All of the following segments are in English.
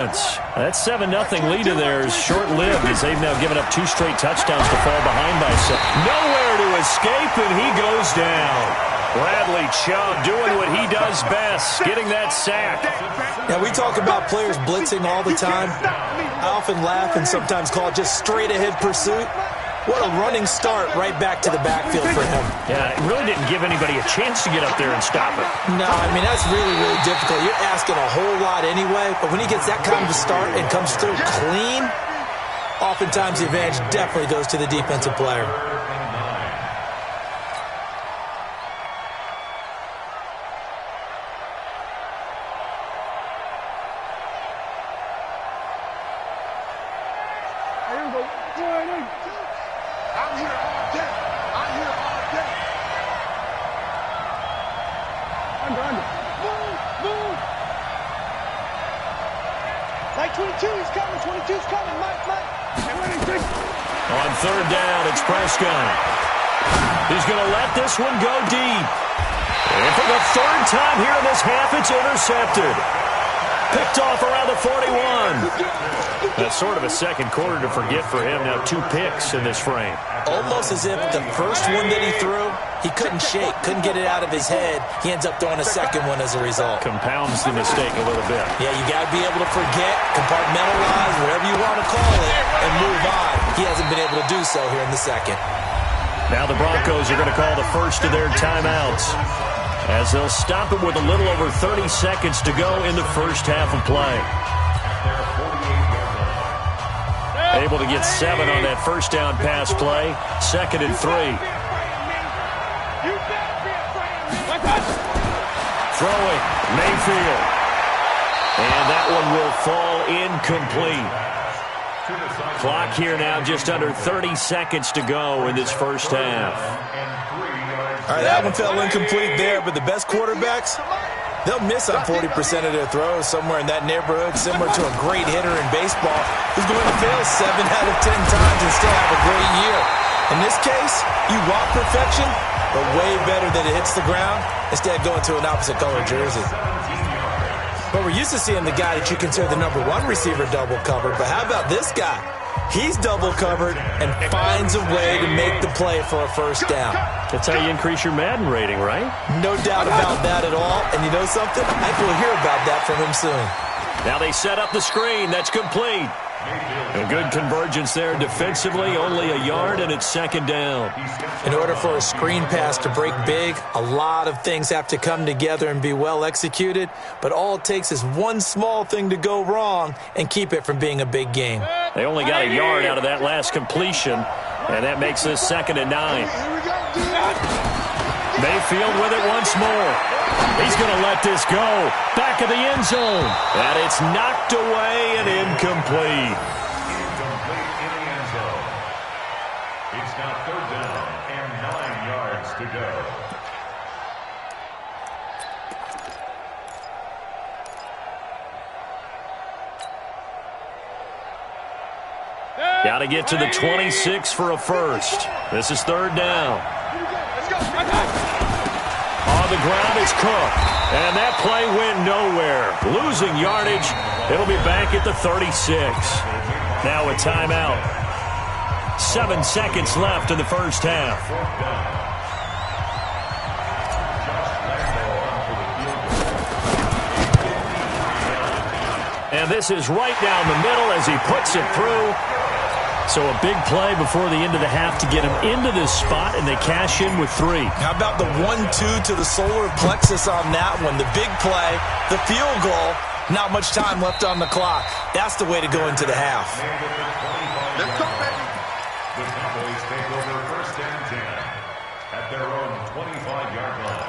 That 7-0 lead of theirs short-lived as they've now given up 2 straight touchdowns to fall behind by 7. Nowhere to escape, and he goes down. Bradley Chubb doing what he does best, getting that sack. Yeah, we talk about players blitzing all the time. I often laugh and sometimes call it just straight-ahead pursuit. What a running start right back to the backfield for him. Yeah, it really didn't give anybody a chance to get up there and stop it. No, I mean, that's really, really difficult. You're asking a whole lot anyway, but when he gets that kind of a start and comes through clean, oftentimes the advantage definitely goes to the defensive player. On third down, it's Prescott. He's going to let this one go deep. And for the third time here in this half, it's intercepted. Picked off around the 41. That's sort of a second quarter to forget for him. Now 2 picks in this frame. Almost as if the first one that he threw, he couldn't shake, couldn't get it out of his head. He ends up throwing a second one as a result. Compounds the mistake a little bit. Yeah, you got to be able to forget, compartmentalize, whatever you want to call it, and move on. He hasn't been able to do so here in the second. Now the Broncos are going to call the first of their timeouts, as they'll stop it with a little over 30 seconds to go in the first half of play. Able to get 7 on that first down pass play. 2nd and 3. Throwing, Mayfield. And that one will fall incomplete. Clock here now just under 30 seconds to go in this first half. All right, that one fell incomplete there, but the best quarterbacks, they'll miss on 40% of their throws, somewhere in that neighborhood, similar to a great hitter in baseball who's going to fail 7 out of 10 times and still have a great year. In this case, you want perfection, but way better that it hits the ground instead of going to an opposite color jersey. But we're used to seeing the guy that you consider the #1 receiver double covered, but how about this guy? He's double covered and finds a way to make the play for a first down. That's how you increase your Madden rating, right? No doubt about that at all. And you know something? I think we'll hear about that from him soon. Now they set up the screen. That's complete. A good convergence there defensively. Only a yard, and it's 2nd down. In order for a screen pass to break big, a lot of things have to come together and be well executed. But all it takes is one small thing to go wrong and keep it from being a big game. They only got a yard out of that last completion, and that makes this 2nd and 9. Mayfield with it once more. He's going to let this go. Back of the end zone. And it's knocked away and incomplete. Incomplete in the end zone. It's now 3rd down and 9 yards to go. Got to get to the 26 for a first. This is 3rd down. On the ground is Cook. And that play went nowhere. Losing yardage. It'll be back at the 36. Now a timeout. 7 seconds left in the first half. And this is right down the middle as he puts it through. So a big play before the end of the half to get him into this spot, and they cash in with 3. How about the 1-2 to the solar plexus on that one? The big play, the field goal, not much time left on the clock. That's the way to go into the half. Let's go, baby. The Cowboys take over 1st and 10 at their own 25-yard line.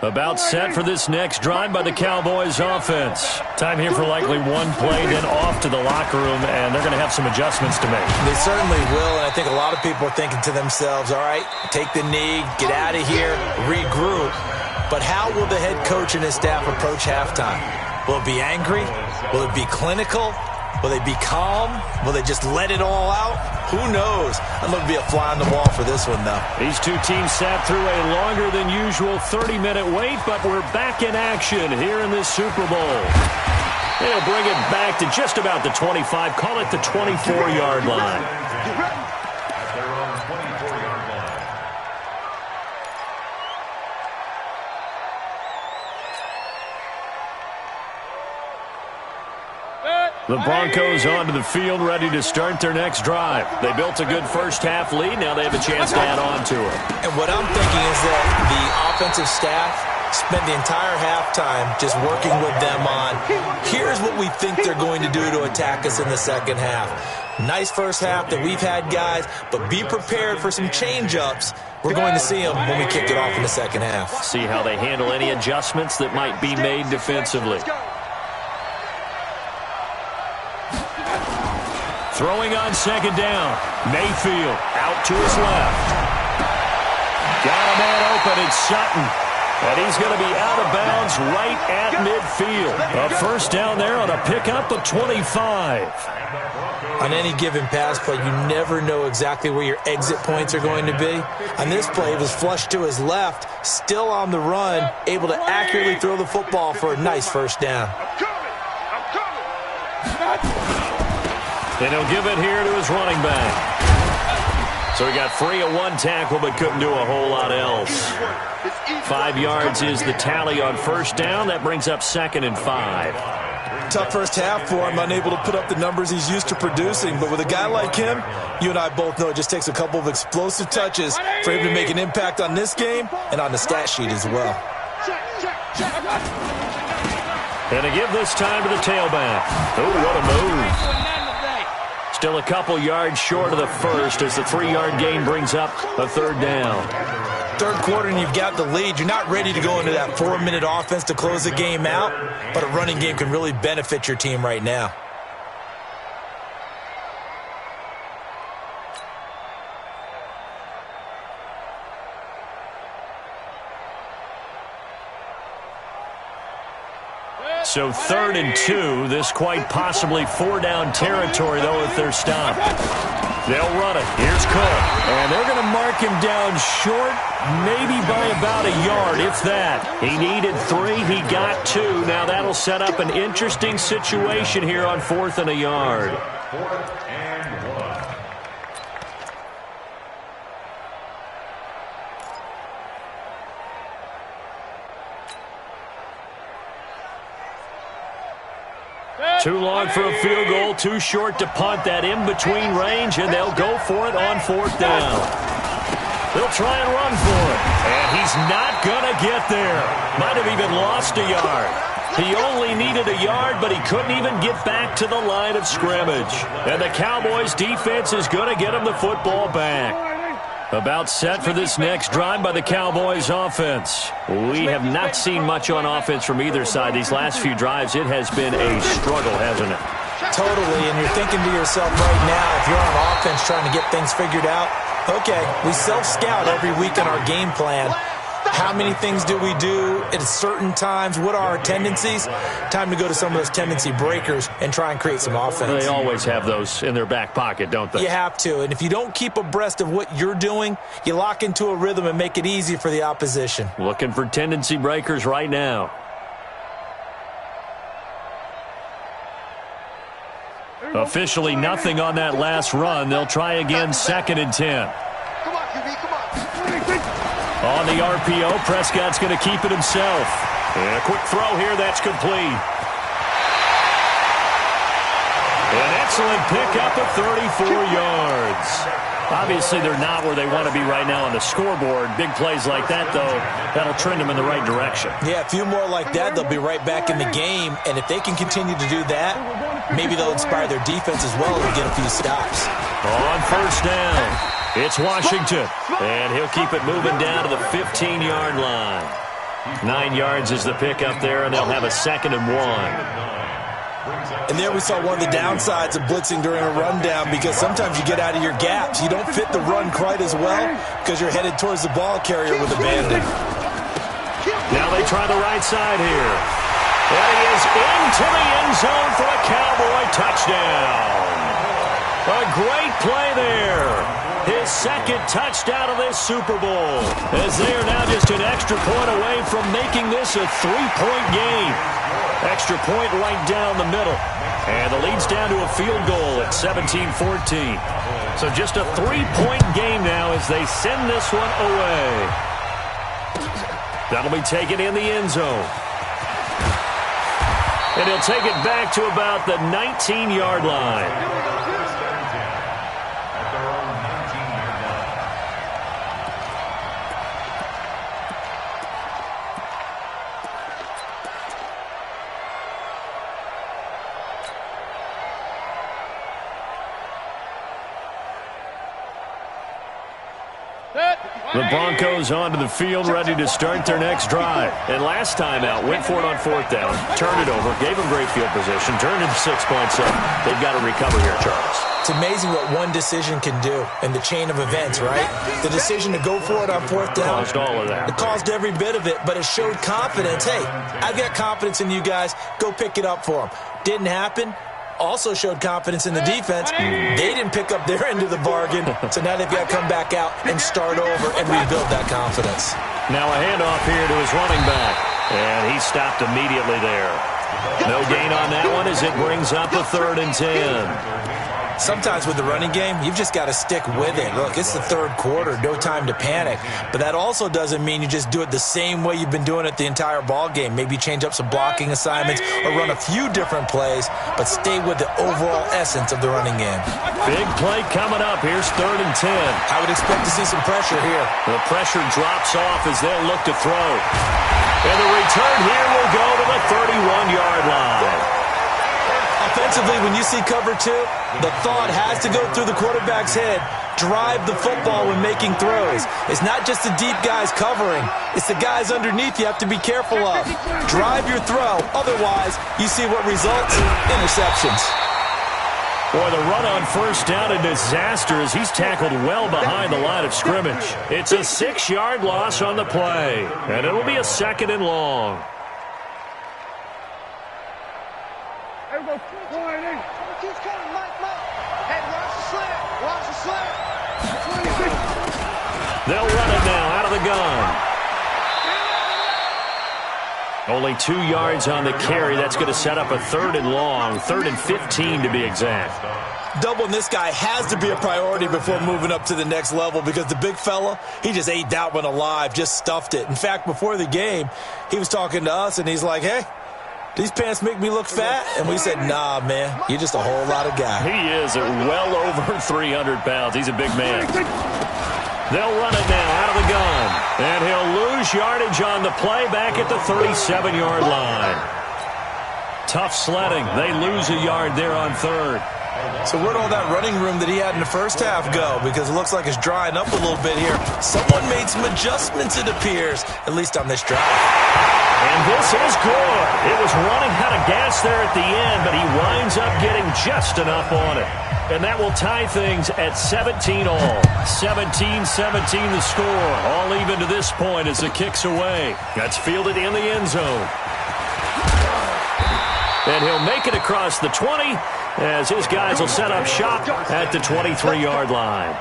About set for this next drive by the Cowboys offense. Time here for likely one play, then off to the locker room, and they're going to have some adjustments to make. They certainly will, and I think a lot of people are thinking to themselves, all right, take the knee, get out of here, regroup. But how will the head coach and his staff approach halftime? Will it be angry? Will it be clinical? Will they be calm? Will they just let it all out? Who knows? I'm going to be a fly on the wall for this one, though. These two teams sat through a longer than usual 30-minute wait, but we're back in action here in this Super Bowl. They'll bring it back to just about the 25, call it the 24-yard line. At their own 24-yard line. The Broncos onto the field, ready to start their next drive. They built a good first-half lead. Now they have a chance to add on to it. And what I'm thinking is that the offensive staff spent the entire halftime just working with them on, here's what we think they're going to do to attack us in the second half. Nice first half that we've had, guys, but be prepared for some change-ups. We're going to see them when we kick it off in the second half. See how they handle any adjustments that might be made defensively. Throwing on second down. Mayfield out to his left. Got a man open. It's Sutton. And he's going to be out of bounds right at midfield. A first down there on a pickup of 25. On any given pass play, you never know exactly where your exit points are going to be. On this play, it was flushed to his left, still on the run, able to accurately throw the football for a nice first down. And he'll give it here to his running back. So he got free of one tackle but couldn't do a whole lot else. 5 yards is the tally on first down. That brings up 2nd and 5. Tough first half for him, unable to put up the numbers he's used to producing. But with a guy like him, you and I both know it just takes a couple of explosive touches for him to make an impact on this game and on the stat sheet as well. And to give this time to the tailback. Oh, what a move. Still a couple yards short of the first as the 3-yard gain brings up a third down. Third quarter and you've got the lead. You're not ready to go into that 4-minute offense to close the game out, but a running game can really benefit your team right now. So 3rd and 2, this quite possibly 4-down territory, though, if they're stopped. They'll run it. Here's Cook. And they're going to mark him down short, maybe by about a yard, if that. He needed 3. He got 2. Now that'll set up an interesting situation here on 4th and a yard. 4th and 1. Too long for a field goal, too short to punt that in-between range, and they'll go for it on 4th down. They'll try and run for it, and he's not going to get there. Might have even lost a yard. He only needed a yard, but he couldn't even get back to the line of scrimmage. And the Cowboys' defense is going to get him the football back. About set for this next drive by the Cowboys offense. We have not seen much on offense from either side. These last few drives, it has been a struggle, hasn't it? Totally, and you're thinking to yourself right now, if you're on offense trying to get things figured out, okay, we self-scout every week in our game plan. How many things do we do at certain times? What are our tendencies? Time to go to some of those tendency breakers and try and create some offense. They always have those in their back pocket, don't they? You have to, and if you don't keep abreast of what you're doing, you lock into a rhythm and make it easy for the opposition. Looking for tendency breakers right now. Officially nothing on that last run. They'll try again, 2nd and 10. Come on, QB, come on. On the RPO, Prescott's going to keep it himself. And a quick throw here, that's complete. An excellent pickup of 34 yards. Obviously, they're not where they want to be right now on the scoreboard. Big plays like that, though, that'll trend them in the right direction. Yeah, a few more like that, they'll be right back in the game. And if they can continue to do that, maybe they'll inspire their defense as well and get a few stops. On first down, it's Washington. And he'll keep it moving down to the 15-yard line. 9 yards is the pickup there, and they'll have a 2nd and 1. And there we saw one of the downsides of blitzing during a rundown, because sometimes you get out of your gaps. You don't fit the run quite as well because you're headed towards the ball carrier with abandon. Now they try the right side here. And he is into the end zone for a Cowboy touchdown. A great play there. His second touchdown of this Super Bowl, as they are now just an extra point away from making this a 3-point game. Extra point right down the middle. And the lead's down to a field goal at 17-14. So just a 3-point game now as they send this one away. That'll be taken in the end zone. And he'll take it back to about the 19-yard line. The Broncos onto the field, ready to start their next drive. And last time out, went for it on fourth down, turned it over, gave them great field position, turned it to 6 points up. They've got to recover here, Charles. It's amazing what one decision can do in the chain of events, right? The decision to go for it on fourth down. Caused all of that. It caused every bit of it, but it showed confidence. Hey, I've got confidence in you guys. Go pick it up for them. Didn't happen. Also showed confidence in the defense. They didn't pick up their end of the bargain, so now they've got to come back out and start over and rebuild that confidence. Now a handoff here to his running back, and he stopped immediately there. No gain on that one as it brings up a 3rd and 10. Sometimes with the running game, you've just got to stick with it. Look, it's the third quarter, no time to panic. But that also doesn't mean you just do it the same way you've been doing it the entire ball game. Maybe change up some blocking assignments or run a few different plays, but stay with the overall essence of the running game. Big play coming up. Here's 3rd and 10. I would expect to see some pressure here. The pressure drops off as they'll look to throw. And the return here will go to the 31-yard line. Offensively, when you see cover 2, the thought has to go through the quarterback's head. Drive the football when making throws. It's not just the deep guys covering. It's the guys underneath you have to be careful of. Drive your throw. Otherwise, you see what results? Interceptions. Boy, the run on first down, a disaster as he's tackled well behind the line of scrimmage. It's a 6-yard loss on the play, and it'll be a 2nd and long. They'll run it now out of the gun. Only 2 yards on the carry. That's going to set up a 3rd and long, 3rd and 15 to be exact. Doubling this guy has to be a priority before moving up to the next level because the big fella, he just ate that one alive, just stuffed it. In fact, before the game, he was talking to us, and he's like, hey, these pants make me look fat? And we said, nah, man, you're just a whole lot of guy. He is at well over 300 pounds. He's a big man. They'll run it now out of the gun. And he'll lose yardage on the play back at the 37-yard line. Tough sledding. They lose a yard there on 3rd. So where'd all that running room that he had in the first half go? Because it looks like it's drying up a little bit here. Someone made some adjustments, it appears, at least on this drive. And this is good. It was running out of gas there at the end, but he winds up getting just enough on it. And that will tie things at 17 all. 17-17 the score. All even to this point as the kick's away. That's fielded in the end zone. And he'll make it across the 20 as his guys will set up shop at the 23-yard line.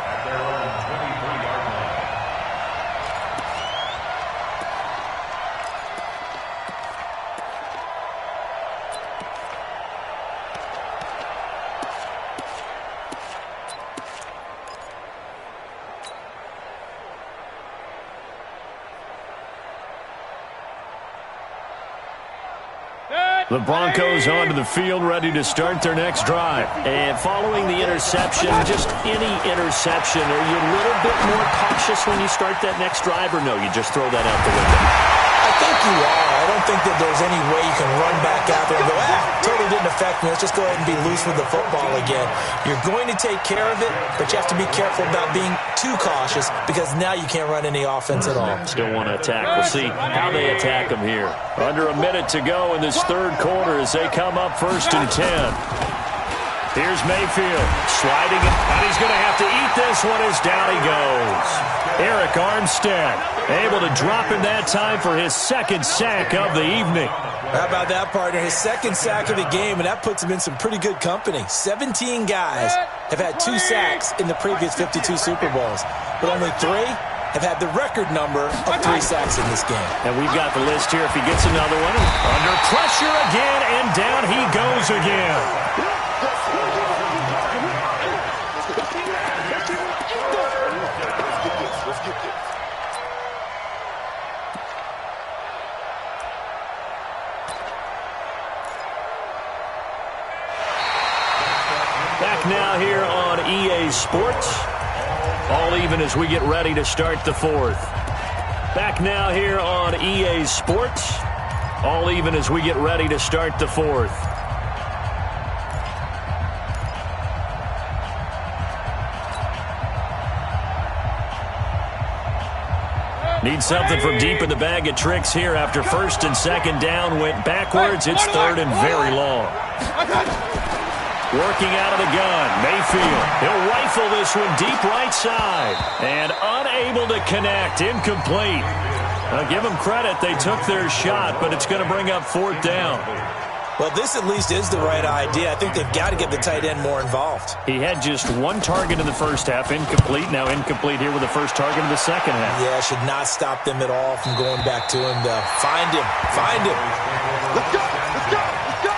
The Broncos onto the field, ready to start their next drive. And following the interception, just any interception, are you a little bit more cautious when you start that next drive, or no, you just throw that out the window? I think you are. I don't think that there's any way you can run back out there and go, totally didn't affect me. Let's just go ahead and be loose with the football again. You're going to take care of it, but you have to be careful about being too cautious because now you can't run any offense at all. Still want to attack. We'll see how they attack them here. Under a minute to go in this 3rd quarter as they come up 1st and 10. Here's Mayfield sliding it, and he's going to have to eat this one as down he goes. Eric Armstead able to drop in that time for his second sack of the evening. How about that, partner? His second sack of the game, and that puts him in some pretty good company. 17 guys have had 2 sacks in the previous 52 Super Bowls, but only 3 have had the record number of 3 sacks in this game. And we've got the list here if he gets another one. Under pressure again, and down he goes again. Back now here on EA Sports. All even as we get ready to start the fourth. Back now here on EA Sports. All even as we get ready to start the fourth. Need something from deep in the bag of tricks here after first and second down went backwards. It's third and very long. Working out of the gun, Mayfield. He'll rifle this one deep right side. And unable to connect, incomplete. Now, give them credit, they took their shot, but it's going to bring up fourth down. Well, this at least is the right idea. I think they've got to get the tight end more involved. He had just 1 target in the first half, incomplete. Now incomplete here with the first target in the second half. Yeah, should not stop them at all from going back to him. Find him. Find him. Let's go. Let's go. Let's go.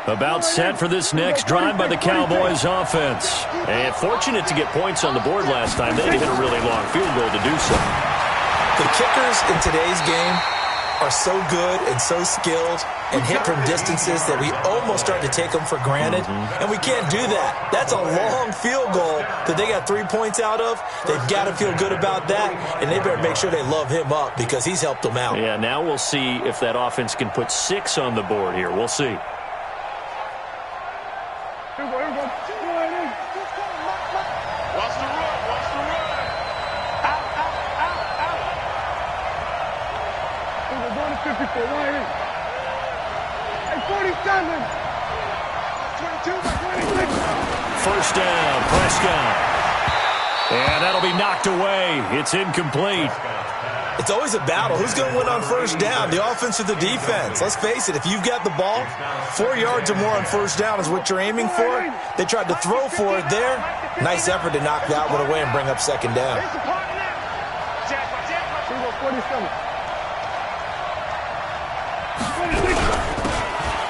About set for this next drive by the Cowboys offense. And fortunate to get points on the board last time. They hit a really long field goal to do so. The kickers in today's game are so good and so skilled and hit from distances that we almost start to take them for granted. And we can't do that. That's a long field goal that they got 3 points out of. They've got to feel good about that, and they better make sure they love him up because he's helped them out. Yeah, now we'll see if that offense can put 6 on the board here. We'll see. Watch the run. Watch the run. Out, out, out, out. We're going to 54. Right in. Hey, 47. 22 by 26. First down, Prescott. And that'll be knocked away. It's incomplete. It's always a battle. Who's going to win on first down, the offense or the defense? Let's face it, if you've got the ball, 4 yards or more on first down is what you're aiming for. They tried to throw for it there. Nice effort to knock that one away and bring up second down.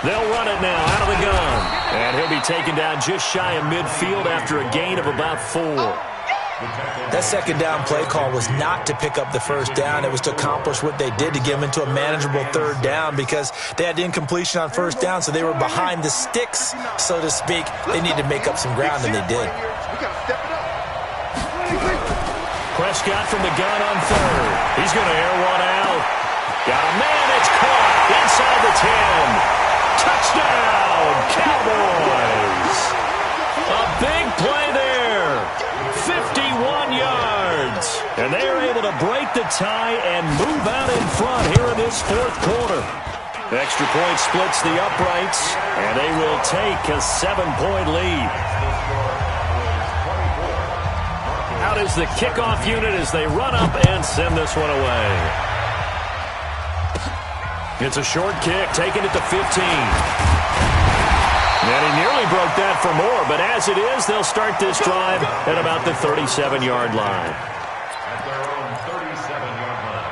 They'll run it now out of the gun. And he'll be taken down just shy of midfield after a gain of about 4. That second down play call was not to pick up the first down. It was to accomplish what they did to get them into a manageable third down because they had incompletion on first down, so they were behind the sticks, so to speak. They needed to make up some ground, and they did. Prescott from the gun on third. He's going to air one out. Got a man. It's caught inside the 10. Touchdown, Cowboys. A big play there. 51 yards. And they are able to break the tie and move out in front here in this fourth quarter. Extra point splits the uprights, and they will take a 7-point lead. Out is the kickoff unit as they run up and send this one away. It's a short kick, taken at the 15. And he nearly broke that for more, but as it is, they'll start this drive at about the 37-yard line. At their own 37-yard line.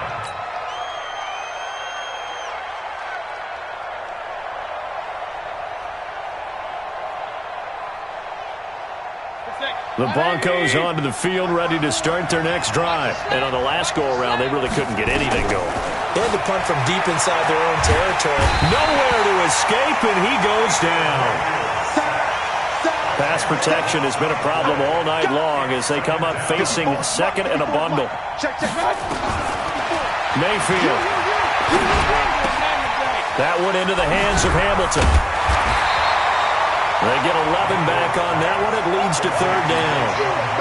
The Broncos onto the field, ready to start their next drive. And on the last go-around, they really couldn't get anything going. They had to punt from deep inside their own territory. Nowhere to escape, and he goes down. Pass protection has been a problem all night long as they come up facing second and a bundle. Mayfield. That one into the hands of Hamilton. They get 11 back on that one. It leads to third down.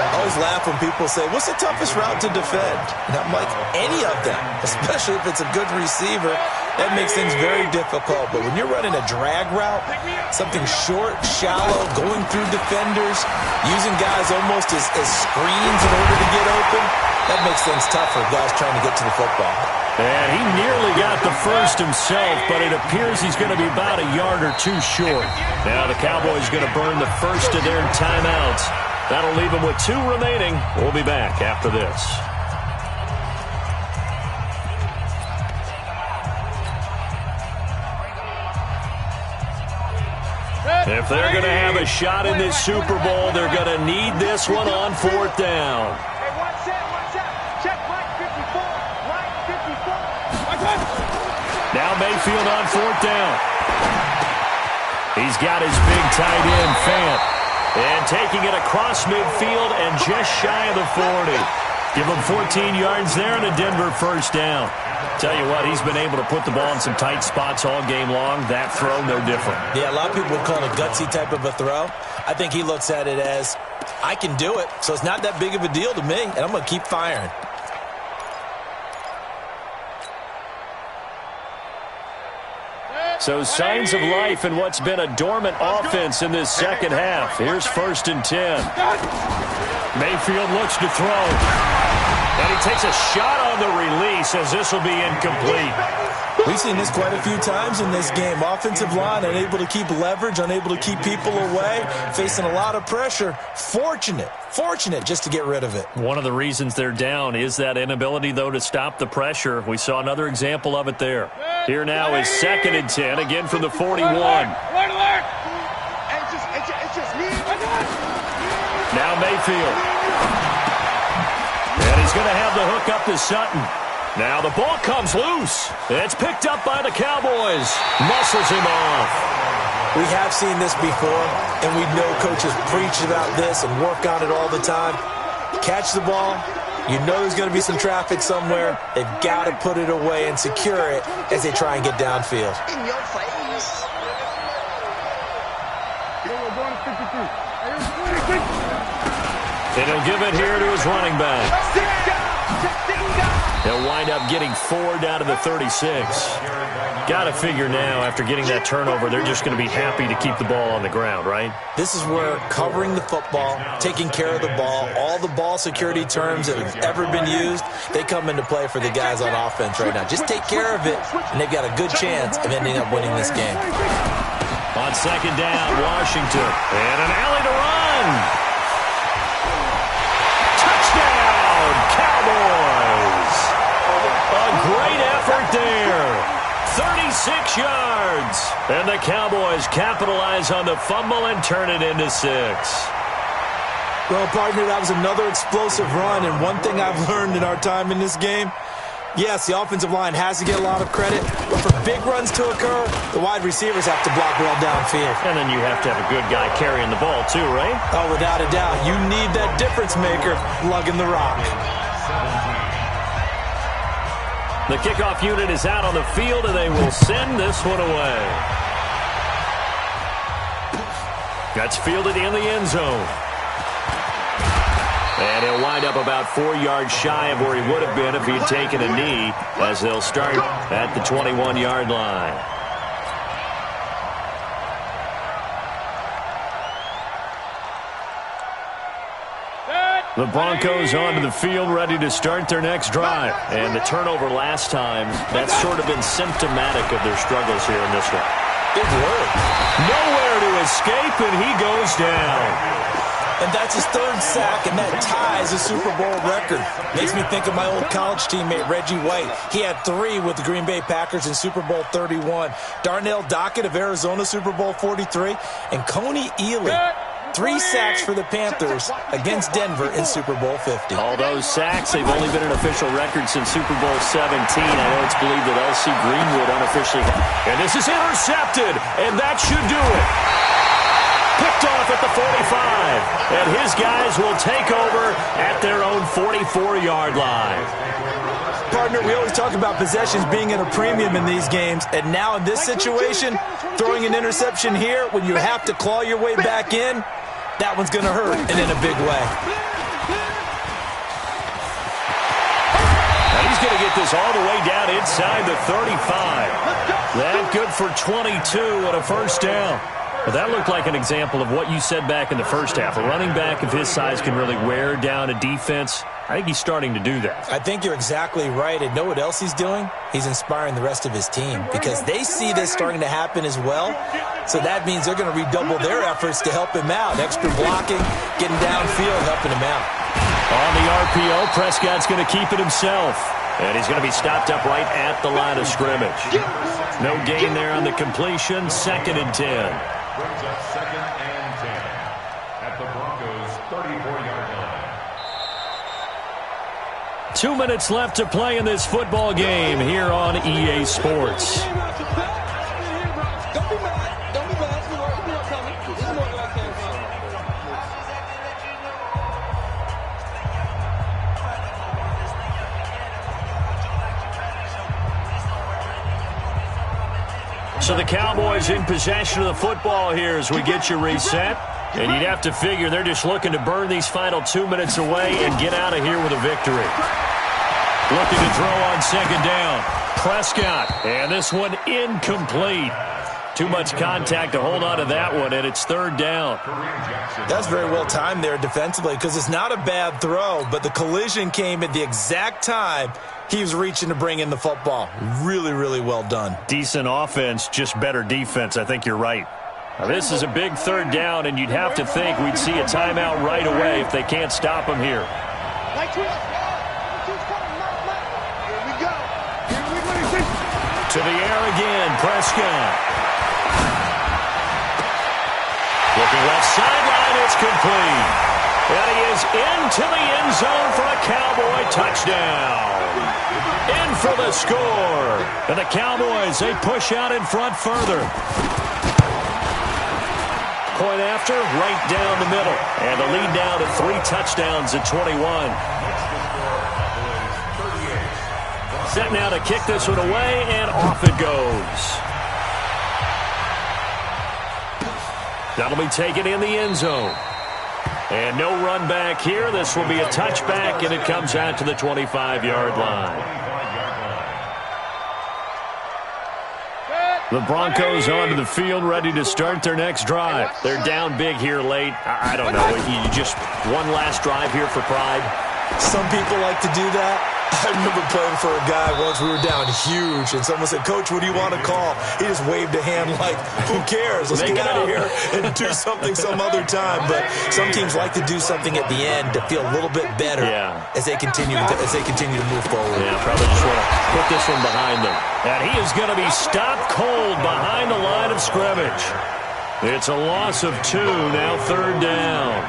I always laugh when people say, what's the toughest route to defend? And I'm like, any of them, especially if it's a good receiver. That makes things very difficult. But when you're running a drag route, something short, shallow, going through defenders, using guys almost as screens in order to get open, that makes things tough for guys trying to get to the football. And he nearly got the first himself, but it appears he's going to be about a yard or two short. Now the Cowboys going to burn the first of their timeouts. That'll leave them with 2 remaining. We'll be back after this. If they're going to have a shot in this Super Bowl, they're going to need this one on 4th down. Hey, watch out. Check Mike 54. Mike 54. Now Mayfield on 4th down. He's got his big tight end, Fant. And taking it across midfield and just shy of the 40. Give him 14 yards there and a Denver first down. Tell you what, he's been able to put the ball in some tight spots all game long. That throw, no different. Yeah, a lot of people would call it a gutsy type of a throw. I think he looks at it as, I can do it, so it's not that big of a deal to me, and I'm going to keep firing. So signs of life in what's been a dormant offense in this second half. Here's 1st and 10. Mayfield looks to throw. And he takes a shot on the release as this will be incomplete. We've seen this quite a few times in this game. Offensive line unable to keep leverage, unable to keep people away, facing a lot of pressure. Fortunate just to get rid of it. One of the reasons they're down is that inability, though, to stop the pressure. We saw another example of it there. Here now is 2nd and 10, again from the 41. Now Mayfield. And he's going to have the hook up to Sutton. Now the ball comes loose. It's picked up by the Cowboys. Muscles him off. We have seen this before, and we know coaches preach about this and work on it all the time. Catch the ball. You know there's going to be some traffic somewhere. They've got to put it away and secure it as they try and get downfield. In your face. And he'll give it here to his running back. He'll wind up getting 4 down to the 36. Got to figure now, after getting that turnover, they're just going to be happy to keep the ball on the ground, right? This is where covering the football, taking care of the ball, all the ball security terms that have ever been used, they come into play for the guys on offense right now. Just take care of it, and they've got a good chance of ending up winning this game. On 2nd down, Washington. And an alley to run. Touchdown, Cowboys. A great effort there. 36 yards. And the Cowboys capitalize on the fumble and turn it into 6. Well, partner, that was another explosive run, and one thing I've learned in our time in this game, yes, the offensive line has to get a lot of credit, but for big runs to occur, the wide receivers have to block well downfield. And then you have to have a good guy carrying the ball too, right? Oh, without a doubt. You need that difference maker lugging the rock. The kickoff unit is out on the field, and they will send this one away. That's fielded in the end zone. And he'll wind up about 4 yards shy of where he would have been if he'd taken a knee, as they'll start at the 21-yard line. The Broncos onto the field, ready to start their next drive. And the turnover last time, that's sort of been symptomatic of their struggles here in this one. Big word. Nowhere to escape, and he goes down. And that's his 3rd sack, and that ties a Super Bowl record. Makes me think of my old college teammate, Reggie White. He had 3 with the Green Bay Packers in Super Bowl 31. Darnell Dockett of Arizona, Super Bowl 43. And Coney Ealy, 3 sacks for the Panthers against Denver in Super Bowl 50. All those sacks, they've only been an official record since Super Bowl 17. I know it's believed that L.C. Greenwood unofficially. And this is intercepted, and that should do it. Picked off at the 45, and his guys will take over at their own 44-yard line. Partner, we always talk about possessions being at a premium in these games, and now in this situation, throwing an interception here when you have to claw your way back in, that one's going to hurt, and in a big way. Now he's going to get this all the way down inside the 35. That good for 22 and a first down. Well, that looked like an example of what you said back in the first half. A running back of his size can really wear down a defense. I think he's starting to do that. I think you're exactly right. And know what else he's doing? He's inspiring the rest of his team because they see this starting to happen as well. So that means they're going to redouble their efforts to help him out. Extra blocking, getting downfield, helping him out. On the RPO, Prescott's going to keep it himself. And he's going to be stopped up right at the line of scrimmage. No gain there on the completion. 2nd and 10. Brings up 2nd and 10 at the Broncos' 34-yard line. 2 minutes left to play in this football game here on EA Sports. So the Cowboys in possession of the football here as we get you reset. And you'd have to figure they're just looking to burn these final 2 minutes away and get out of here with a victory. Looking to throw on 2nd down. Prescott. And this one incomplete. Too much contact to hold on to that one, and it's 3rd down. That's very well timed there defensively because it's not a bad throw, but the collision came at the exact time he was reaching to bring in the football. Really, really well done. Decent offense, just better defense. I think you're right. Now, this is a big 3rd down, and you'd have to think we'd see a timeout right away if they can't stop him here. To the air again, Prescott. Looking left sideline, it's complete. And he is into the end zone for a Cowboy touchdown. In for the score. And the Cowboys, they push out in front further. Point after, right down the middle. And the lead now to 3 touchdowns at 21. Set now to kick this one away, and off it goes. That'll be taken in the end zone. And no run back here. This will be a touchback, and it comes out to the 25-yard line. The Broncos onto the field, ready to start their next drive. They're down big here late. I don't know. You just one last drive here for pride. Some people like to do that. I remember playing for a guy once. We were down huge, and someone said, "Coach, what do you want to call?" He just waved a hand like, "Who cares? Let's get out of here and do something some other time." But some teams like to do something at the end to feel a little bit better as they continue to move forward. Yeah, probably just want to put this one behind them. And he is going to be stopped cold behind the line of scrimmage. It's a loss of 2, now 3rd down.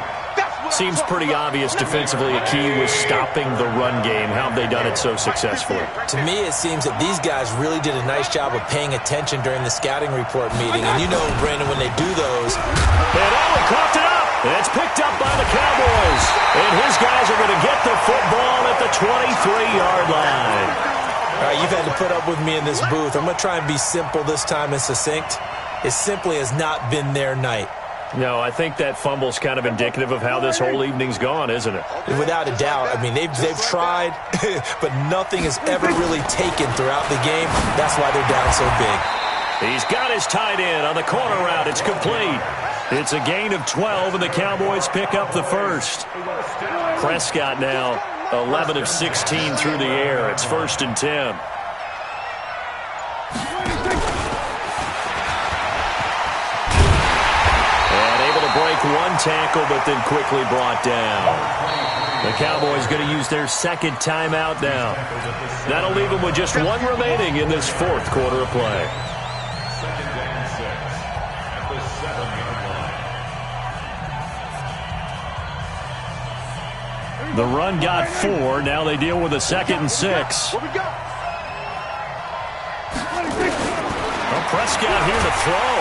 Seems pretty obvious defensively a key was stopping the run game. How have they done it so successfully? To me, it seems that these guys really did a nice job of paying attention during the scouting report meeting. And you know, Brandon, when they do those... And Allen coughed it up. And it's picked up by the Cowboys. And his guys are going to get the football at the 23-yard line. All right, you've had to put up with me in this booth. I'm going to try and be simple this time and succinct. It simply has not been their night. No, I think that fumble's kind of indicative of how this whole evening's gone, isn't it? Without a doubt. I mean, they've tried, but nothing has ever really taken throughout the game. That's why they're down so big. He's got his tight end on the corner route. It's complete. It's a gain of 12, and the Cowboys pick up the first. Prescott now 11 of 16 through the air. It's 1st and 10. Break one tackle, but then quickly brought down. The Cowboys going to use their 2nd timeout now. That'll leave them with just 1 remaining in this 4th quarter of play. 2nd and 6 at the 7-yard line. The run got 4. Now they deal with a 2nd and 6. Well, Prescott here to throw.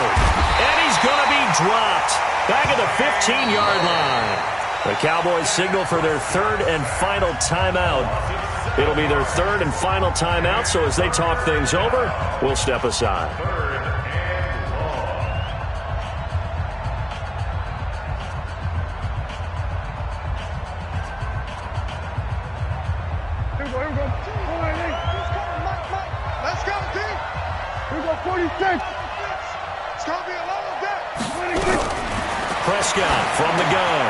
And he's going to be dropped. Back at the 15-yard line. The Cowboys signal for their 3rd and final timeout It'll be their third and final timeout, so as they talk things over, we'll step aside. Here we go. Let's go, D. Here we go, 46. It's going to be a long day. 26. Prescott from the gun.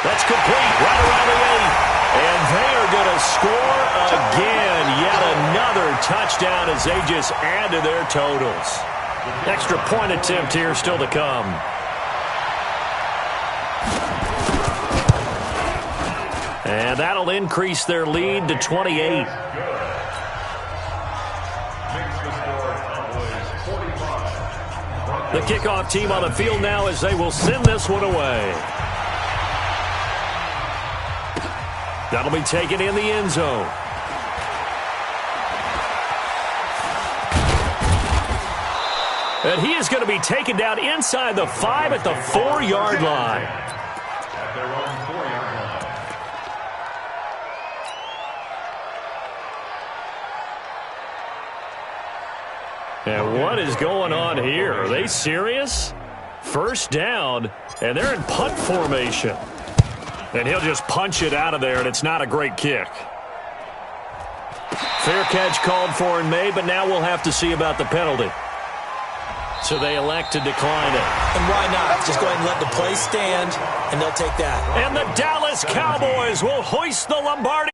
That's complete right around the 8. And they are going to score again. Yet another touchdown as they just add to their totals. Extra point attempt here still to come. And that'll increase their lead to 28. The kickoff team on the field now as they will send this one away. That'll be taken in the end zone. And he is going to be taken down inside the 5 at the 4-yard line. At their own 4-yard line. And what is going on here? Are they serious? First down, and they're in punt formation. And he'll just punch it out of there, and it's not a great kick. Fair catch called for and made, but now we'll have to see about the penalty. So they elect to decline it. And why not? Just go ahead and let the play stand, and they'll take that. And the Dallas Cowboys will hoist the Lombardi